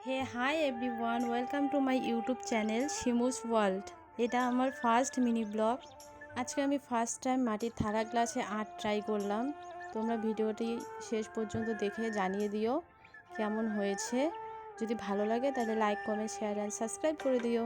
Hey hi everyone, welcome to my YouTube channel Shimu's world. এটা আমার first mini blog. আজকে আমি ফার্স্ট টাইম মাটির থালা গ্লাসে আর্ট ট্রাই করলাম। তোমরা ভিডিওটি শেষ পর্যন্ত দেখে জানিয়ে দিও কেমন হয়েছে। যদি ভালো লাগে তাহলে like, comment, share and subscribe করে দিও।